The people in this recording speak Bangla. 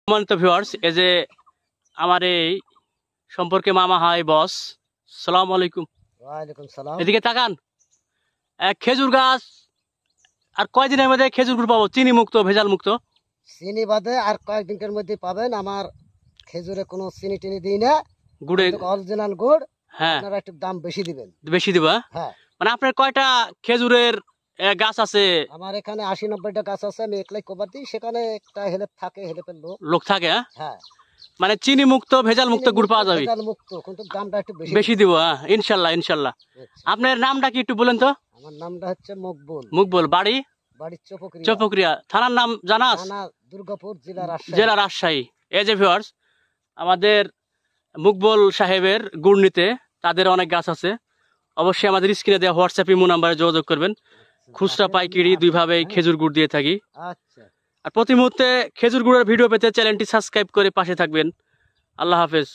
সম্মানিত ভিউয়ার্স, এই যে আমার এই সম্পর্কে মামা হয় বস। সালাম আলাইকুম। ওয়ালাইকুম সালাম। এদিকে তাকান, খেজুর গাছ আর কয়দিনের মধ্যে খেজুর গুড় পাবো? চিনি মুক্ত, ভেজাল মুক্ত। চিনি বাদে আর কয়েকদিনের মধ্যে পাবেন। আমার খেজুরে কোনো চিনি টিনি দিই না, গুড়ে অরিজিনাল গুড়। হ্যাঁ, আপনারা একটু দাম বেশি দিবেন। বেশি দিবা? হ্যাঁ। মানে আপনার কয়টা খেজুরের গাছ আছে? আমার এখানে 80-90টা গাছ আছে, আমি একলাই কভার দিই। সেখানে একটা হেল্প থাকে, হেল্পের লোক থাকে। হ্যাঁ, মানে চিনি মুক্ত, ভেজাল মুক্ত গুড় পাওয়া যাবে? ভেজাল মুক্ত, কিন্তু দামটা একটু বেশি দিব। ইনশাল্লাহ ইনশাল্লাহ। আপনার নামটা কি একটু বলেন তো? আমার নামটা হচ্ছে মকবুল। মকবুল। বাড়ি? বাড়ি চৌপকরিয়া। চৌপকরিয়া। থানার নাম জানাস? থানা দুর্গাপুর, জেলা রাজশাহী। এই যে ভিউয়ার্স, আমাদের মকবুল সাহেবের গুড় নিতে তাদের অনেক গাছ আছে। অবশ্যই আমাদের স্ক্রিনে দেওয়া হোয়াটসঅ্যাপ ইমো নাম্বারে যোগাযোগ করবেন। খুচরা পাইকারি দুইভাবেই খেজুর গুড় দিয়ে থাকি। আচ্ছা। আর প্রতি মুহূর্তে খেজুর গুড়ের ভিডিও পেতে চ্যানেলটি সাবস্ক্রাইব করে পাশে থাকবেন। আল্লাহ হাফেজ।